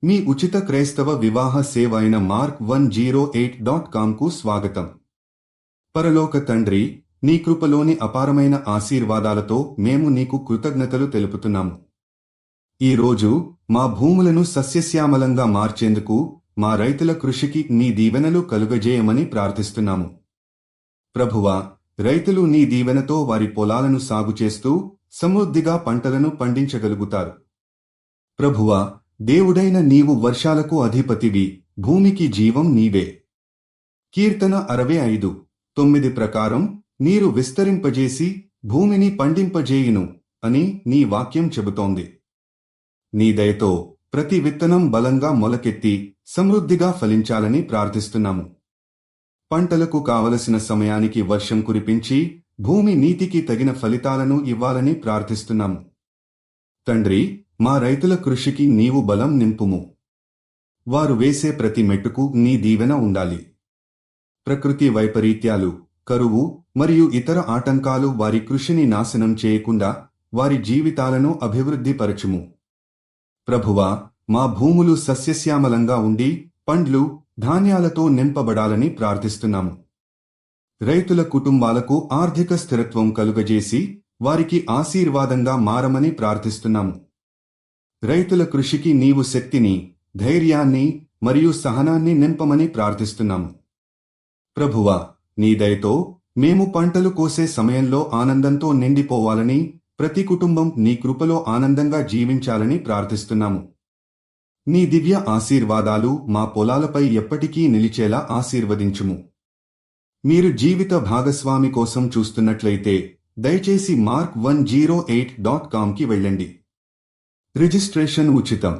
మీ ఉచిత క్రైస్తవ వివాహ సేవ అయిన mark108.comకు స్వాగతం. పరలోక తండ్రి, నీ కృపలోని అపారమైన ఆశీర్వాదాలతో మేము నీకు కృతజ్ఞతలు తెలుపుతున్నాము. ఈరోజు మా భూములను సస్యశ్యామలంగా మార్చేందుకు మా రైతుల కృషికి నీ దీవెనలు కలుగజేయమని ప్రార్థిస్తున్నాము. ప్రభువా, రైతులు నీ దీవెనతో వారి పొలాలను సాగు చేస్తూ సమృద్ధిగా పంటలను పండించగలుగుతారు. ప్రభువా, దేవుడైన నీవు వర్షాలకు అధిపతివి, భూమికి జీవం నీవే. కీర్తన 65:9 ప్రకారం నీరు విస్తరింపజేసి భూమిని పండింపజేయును అని నీ వాక్యం చెబుతోంది. నీ దయతో ప్రతి విత్తనం బలంగా మొలకెత్తి సమృద్ధిగా ఫలించాలని ప్రార్థిస్తున్నాము. పంటలకు కావలసిన సమయానికి వర్షం కురిపించి భూమి నీతికి తగిన ఫలితాలను ఇవ్వాలని ప్రార్థిస్తున్నాము. తండ్రి, మా రైతుల కృషికి నీవు బలం నింపుము. వారు వేసే ప్రతి మెట్టుకు నీ దీవెన ఉండాలి. ప్రకృతి వైపరీత్యాలు, కరువు మరియు ఇతర ఆటంకాలు వారి కృషిని నాశనం చేయకుండా వారి జీవితాలను అభివృద్ధిపరచుము. ప్రభువా, మా భూములు సస్యశ్యామలంగా ఉండి పండ్లు, ధాన్యాలతో నింపబడాలని ప్రార్థిస్తున్నాము. రైతుల కుటుంబాలకు ఆర్థిక స్థిరత్వం కలుగజేసి వారికి ఆశీర్వాదంగా మారమని ప్రార్థిస్తున్నాము. రైతుల కృషికి నీవు శక్తిని, ధైర్యాన్ని మరియు సహనాన్ని నింపమని ప్రార్థిస్తున్నాము. ప్రభువా, నీ దయతో మేము పంటలు కోసే సమయంలో ఆనందంతో నిండిపోవాలని, ప్రతి కుటుంబం నీ కృపలో ఆనందంగా జీవించాలని ప్రార్థిస్తున్నాము. నీ దివ్య ఆశీర్వాదాలు మా పొలాలపై ఎప్పటికీ నిలిచేలా ఆశీర్వదించుము. మీరు జీవిత భాగస్వామి కోసం చూస్తున్నట్లయితే దయచేసి mark108.comకి వెళ్ళండి. రిజిస్ట్రేషన్ ఉచితం.